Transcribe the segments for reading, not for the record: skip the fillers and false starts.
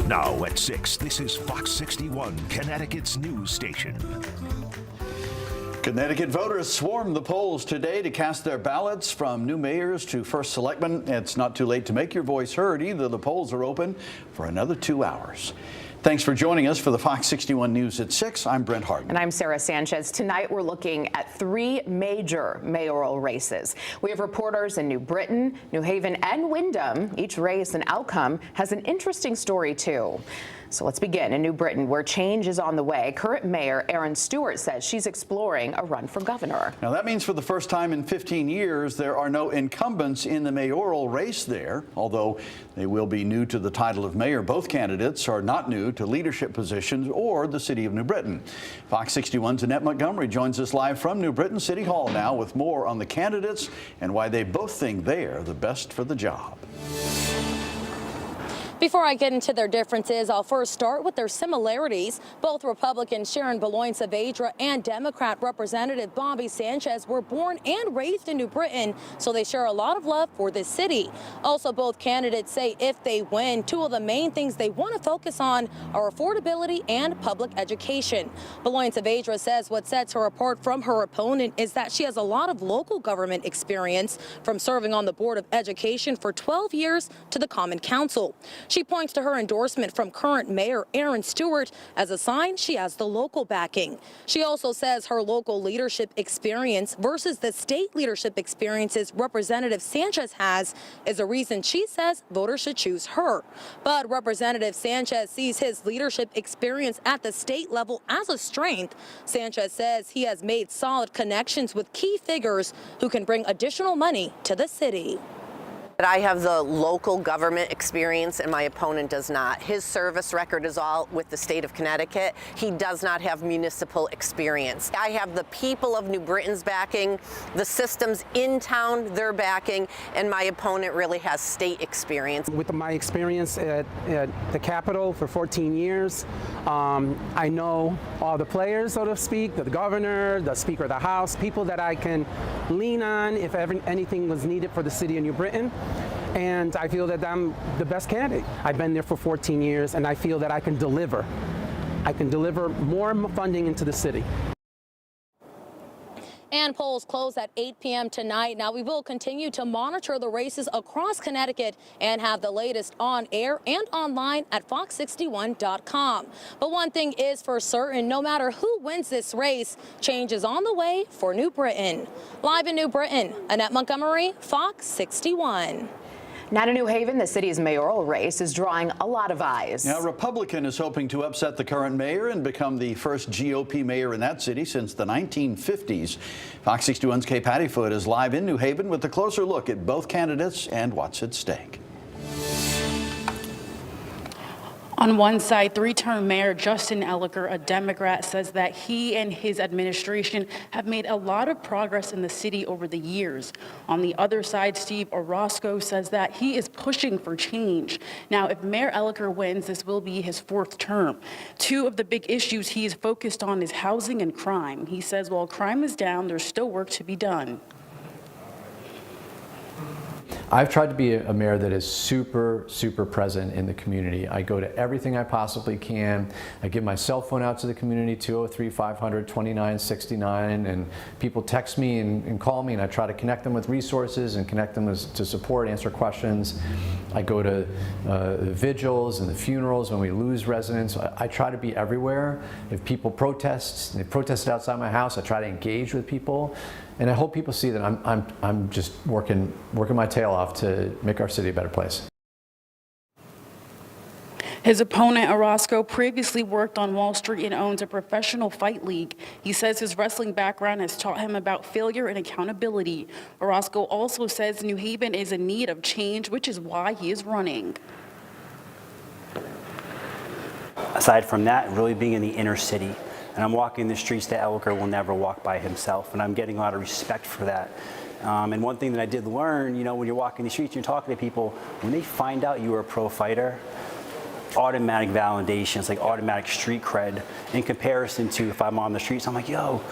Now at 6, this is Fox 61, Connecticut's news station. Connecticut voters swarmed the polls today to cast their ballots, from new mayors to first selectmen. It's not too late to make your voice heard either. The polls are open for another 2 hours. Thanks for joining us for the Fox 61 News at 6. I'm Brent Harden. And I'm Sarah Sanchez. Tonight we're looking at 3 major mayoral races. We have reporters in New Britain, New Haven, and Windham. Each race and outcome has an interesting story, too. So let's begin in New Britain, where change is on the way. Current Mayor Erin Stewart says she's exploring a run for governor. Now, that means for the first time in 15 years, there are no incumbents in the mayoral race there. Although they will be new to the title of mayor, both candidates are not new to leadership positions or the city of New Britain. Fox 61's Annette Montgomery joins us live from New Britain City Hall now with more on the candidates and why they both think they're the best for the job. Before I get into their differences, I'll first start with their similarities. Both Republican Sharon Boulogne-Saavedra and Democrat Representative Bobby Sanchez were born and raised in New Britain, so they share a lot of love for this city. Also, both candidates say if they win, 2 of the main things they want to focus on are affordability and public education. Boulogne-Saavedra says what sets her apart from her opponent is that she has a lot of local government experience, from serving on the Board of Education for 12 years to the Common Council. She points to her endorsement from current Mayor Erin Stewart as a sign she has the local backing. She also says her local leadership experience versus the state leadership experiences Representative Sanchez has is a reason she says voters should choose her. But Representative Sanchez sees his leadership experience at the state level as a strength. Sanchez says he has made solid connections with key figures who can bring additional money to the city. I have the local government experience and my opponent does not. His service record is all with the state of Connecticut. He does not have municipal experience. I have the people of New Britain's backing, the systems in town, their backing, and my opponent really has state experience. With my experience at the Capitol for 14 years, I know all the players, so to speak, the governor, the Speaker of the House, people that I can lean on if anything was needed for the city of New Britain. And I feel that I'm the best candidate. I've been there for 14 years, and I feel that I can deliver. I can deliver more funding into the city. And polls close at 8 p.m. tonight. Now, we will continue to monitor the races across Connecticut and have the latest on air and online at fox61.com. But one thing is for certain, no matter who wins this race, change is on the way for New Britain. Live in New Britain, Annette Montgomery, Fox 61. Now to New Haven, the city's mayoral race is drawing a lot of eyes. Now, a Republican is hoping to upset the current mayor and become the first GOP mayor in that city since the 1950s. Fox 61's Kay Pattyfoot is live in New Haven with a closer look at both candidates and what's at stake. On one side, 3-term Mayor Justin Elicker, a Democrat, says that he and his administration have made a lot of progress in the city over the years. On the other side, Steve Orozco says that he is pushing for change. Now, if Mayor Elicker wins, this will be his 4th term. 2 of the big issues he is focused on is housing and crime. He says while crime is down, there's still work to be done. I've tried to be a mayor that is super present in the community. I go to everything I possibly can. I give my cell phone out to the community, 203-500-2969, and people text me and call me, and I try to connect them with resources and connect them to support, answer questions. I go to the vigils and the funerals when we lose residents. I try to be everywhere. If people protest, they protested outside my house, I try to engage with people. And I hope people see that I'm just working my tail off to make our city a better place. His opponent, Orozco, previously worked on Wall Street and owns a professional fight league. He says his wrestling background has taught him about failure and accountability. Orozco also says New Haven is in need of change, which is why he is running. Aside from that, really being in the inner city. And I'm walking the streets that Elicker will never walk by himself, and I'm getting a lot of respect for that. And one thing that I did learn, when you're walking the streets, you're talking to people, when they find out you are a pro fighter, automatic validation, it's like automatic street cred in comparison to if I'm on the streets, I'm like, yo,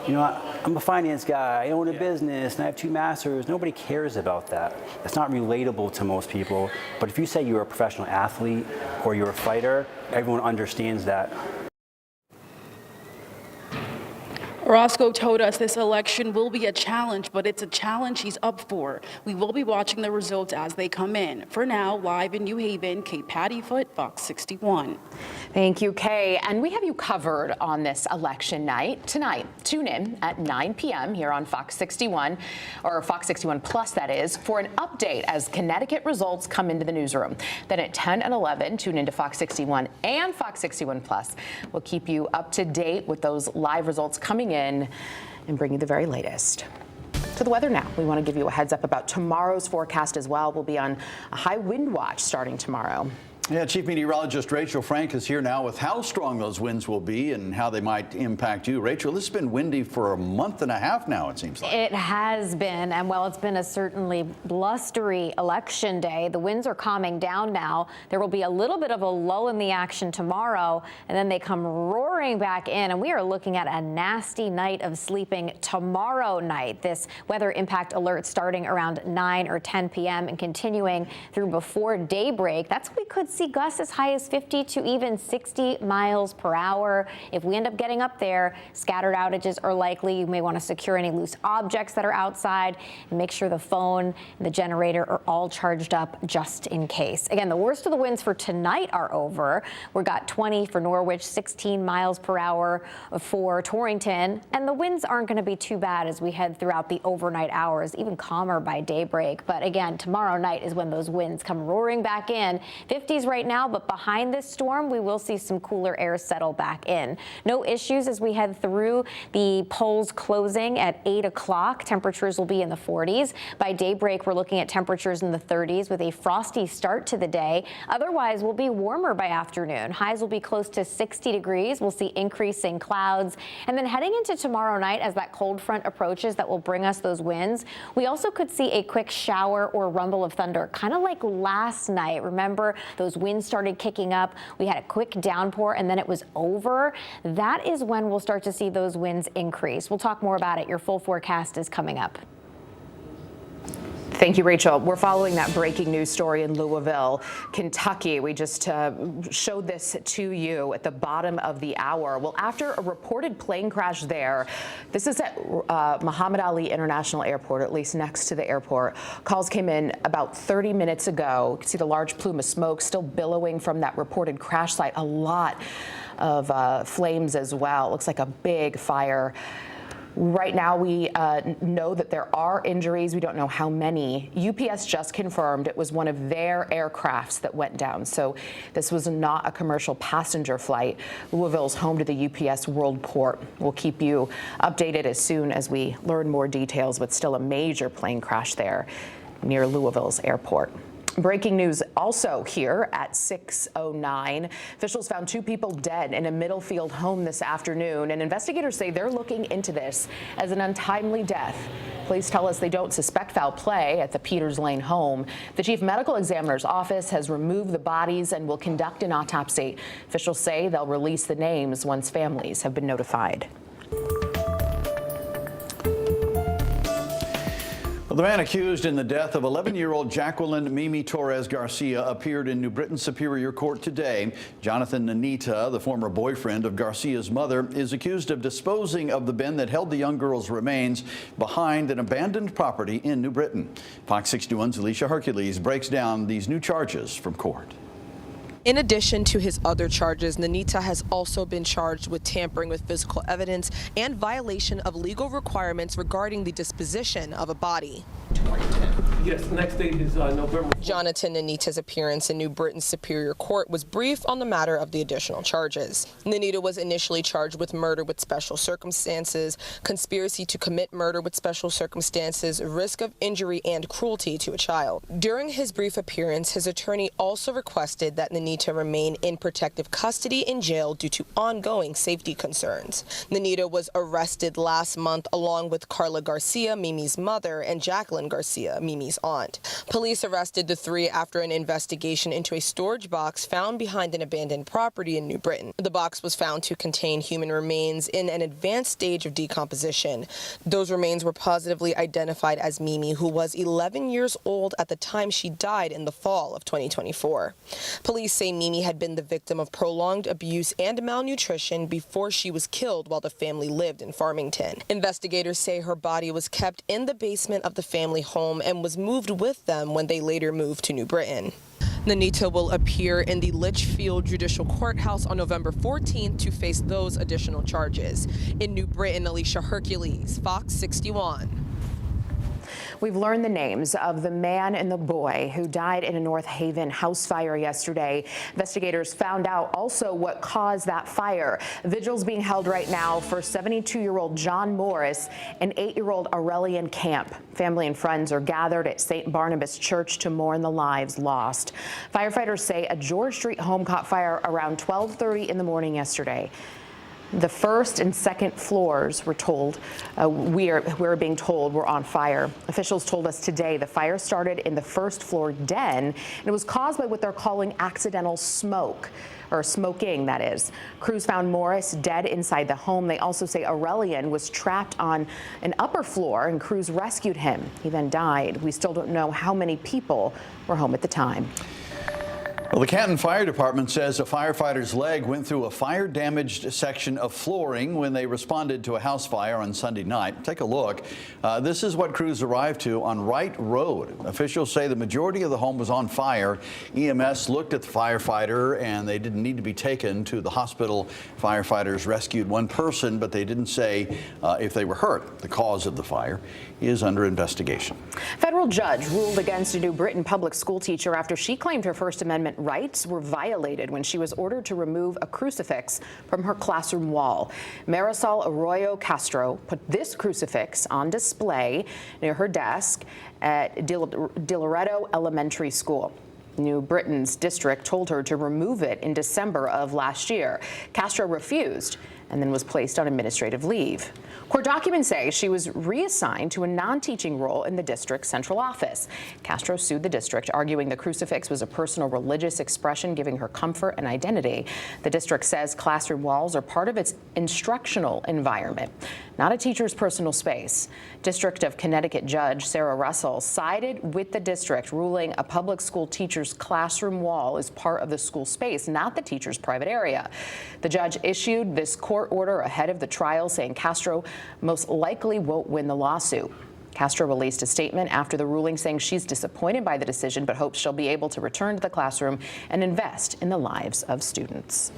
you know, I'm a finance guy, I own a business, and I have 2 masters. Nobody cares about that. It's not relatable to most people. But if you say you're a professional athlete or you're a fighter, everyone understands that. Orozco told us this election will be a challenge, but it's a challenge he's up for. We will be watching the results as they come in. For now, live in New Haven, Kate Pattyfoot, Fox 61. Thank you, Kay. And we have you covered on this election night. Tonight, tune in at 9 p.m. here on Fox 61, or Fox 61 Plus, that is, for an update as Connecticut results come into the newsroom. Then at 10 and 11, tune into Fox 61 and Fox 61 Plus. We'll keep you up to date with those live results coming in and bring you the very latest. To the weather now. We want to give you a heads up about tomorrow's forecast as well. We'll be on a high wind watch starting tomorrow. Yeah, Chief Meteorologist Rachel Frank is here now with how strong those winds will be and how they might impact you. Rachel, this has been windy for a month and a half now, it seems like. It has been, and while it's been a certainly blustery election day, the winds are calming down now. There will be a little bit of a lull in the action tomorrow, and then they come roaring back in, and we are looking at a nasty night of sleeping tomorrow night. This weather impact alert starting around 9 or 10 p.m. and continuing through before daybreak. That's what we could see gusts as high as 50 to even 60 miles per hour. If we end up getting up there, scattered outages are likely. You may want to secure any loose objects that are outside and make sure the phone and the generator are all charged up just in case. Again, the worst of the winds for tonight are over. We've got 20 for Norwich, 16 miles per hour for Torrington, and the winds aren't going to be too bad as we head throughout the overnight hours, even calmer by daybreak. But again, tomorrow night is when those winds come roaring back in. 50s right now, but behind this storm, we will see some cooler air settle back in. No issues as we head through the polls closing at 8 o'clock. Temperatures will be in the 40s. By daybreak, we're looking at temperatures in the 30s with a frosty start to the day. Otherwise, we'll be warmer by afternoon. Highs will be close to 60 degrees. We'll see increasing clouds. And then heading into tomorrow night, as that cold front approaches, that will bring us those winds. We also could see a quick shower or rumble of thunder, kind of like last night. Remember, those winds started kicking up. We had a quick downpour and then it was over. That is when we'll start to see those winds increase. We'll talk more about it. Your full forecast is coming up. Thank you, Rachel. We're following that breaking news story in Louisville, Kentucky. We just showed this to you at the bottom of the hour. Well, after a reported plane crash there, this is at Muhammad Ali International Airport, at least next to the airport. Calls came in about 30 minutes ago. You can see the large plume of smoke still billowing from that reported crash site. A lot of flames as well. It looks like a big fire. Right now, we know that there are injuries. We don't know how many. UPS just confirmed it was one of their aircrafts that went down. So this was not a commercial passenger flight. Louisville's home to the UPS World Port. We'll keep you updated as soon as we learn more details, but still a major plane crash there near Louisville's airport. Breaking news also here at 6:09. Officials found 2 people dead in a Middlefield home this afternoon, and investigators say they're looking into this as an untimely death. Police tell us they don't suspect foul play at the Peters Lane home. The chief medical examiner's office has removed the bodies and will conduct an autopsy. Officials say they'll release the names once families have been notified. Well, the man accused in the death of 11-year-old Jacqueline Mimi Garcia appeared in New Britain Superior Court today. Jonathan Nanita, the former boyfriend of Garcia's mother, is accused of disposing of the bin that held the young girl's remains behind an abandoned property in New Britain. Fox 61's Alicia Hercules breaks down these new charges from court. In addition to his other charges, Nanita has also been charged with tampering with physical evidence and violation of legal requirements regarding the disposition of a body. Yes, the next date is November 4th. Jonathan Nanita's appearance in New Britain Superior Court was brief on the matter of the additional charges. Nanita was initially charged with murder with special circumstances, conspiracy to commit murder with special circumstances, risk of injury, and cruelty to a child. During his brief appearance, his attorney also requested that Nanita remain in protective custody in jail due to ongoing safety concerns. Nanita was arrested last month along with Carla Garcia, Mimi's mother, and Jacqueline Garcia, Mimi's Mimi's aunt. Police arrested the three after an investigation into a storage box found behind an abandoned property in New Britain. The box was found to contain human remains in an advanced stage of decomposition. Those remains were positively identified as Mimi, who was 11 years old at the time she died in the fall of 2024. Police say Mimi had been the victim of prolonged abuse and malnutrition before she was killed while the family lived in Farmington. Investigators say her body was kept in the basement of the family home and was moved with them when they later moved to New Britain. Nanita will appear in the Litchfield Judicial Courthouse on November 14th to face those additional charges. In New Britain, Alicia Hercules, Fox 61. We've learned the names of the man and the boy who died in a North Haven house fire yesterday. Investigators found out also what caused that fire. Vigils being held right now for 72-year-old John Morris and 8-year-old Aurelian Camp. Family and friends are gathered at St. Barnabas Church to mourn the lives lost. Firefighters say a George Street home caught fire around 12:30 in the morning yesterday. The first and second floors were told, we're being told, were on fire. Officials told us today the fire started in the first floor den, and it was caused by what they're calling accidental smoke, or smoking, that is. Crews found Morris dead inside the home. They also say Aurelian was trapped on an upper floor, and crews rescued him. He then died. We still don't know how many people were home at the time. Well, the Canton Fire Department says a firefighter's leg went through a fire-damaged section of flooring when they responded to a house fire on Sunday night. Take a look. This is what crews arrived to on Wright Road. Officials say the majority of the home was on fire. EMS looked at the firefighter, and they didn't need to be taken to the hospital. Firefighters rescued one person, but they didn't say if they were hurt. The cause of the fire is under investigation. Federal judge ruled against a New Britain public school teacher after she claimed her First Amendment rights were violated when she was ordered to remove a crucifix from her classroom wall. Marisol Arroyo Castro put this crucifix on display near her desk at De Loreto Elementary School. New Britain's district told her to remove it in December of last year. Castro refused and then was placed on administrative leave. Court documents say she was reassigned to a non-teaching role in the district's central office. Castro sued the district, arguing the crucifix was a personal religious expression giving her comfort and identity. The district says classroom walls are part of its instructional environment, not a teacher's personal space. District of Connecticut Judge Sarah Russell sided with the district, ruling a public school teacher's classroom wall is part of the school space, not the teacher's private area. The judge issued this court order ahead of the trial, saying Castro most likely won't win the lawsuit. Castro released a statement after the ruling saying she's disappointed by the decision but hopes she'll be able to return to the classroom and invest in the lives of students.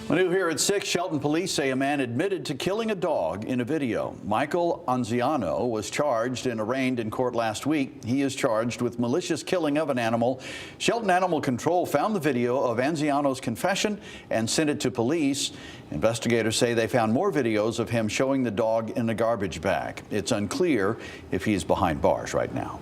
Well, new here at 6, Shelton police say a man admitted to killing a dog in a video. Michael Anziano was charged and arraigned in court last week. He is charged with malicious killing of an animal. Shelton Animal Control found the video of Anziano's confession and sent it to police. Investigators say they found more videos of him showing the dog in a garbage bag. It's unclear if he's behind bars right now.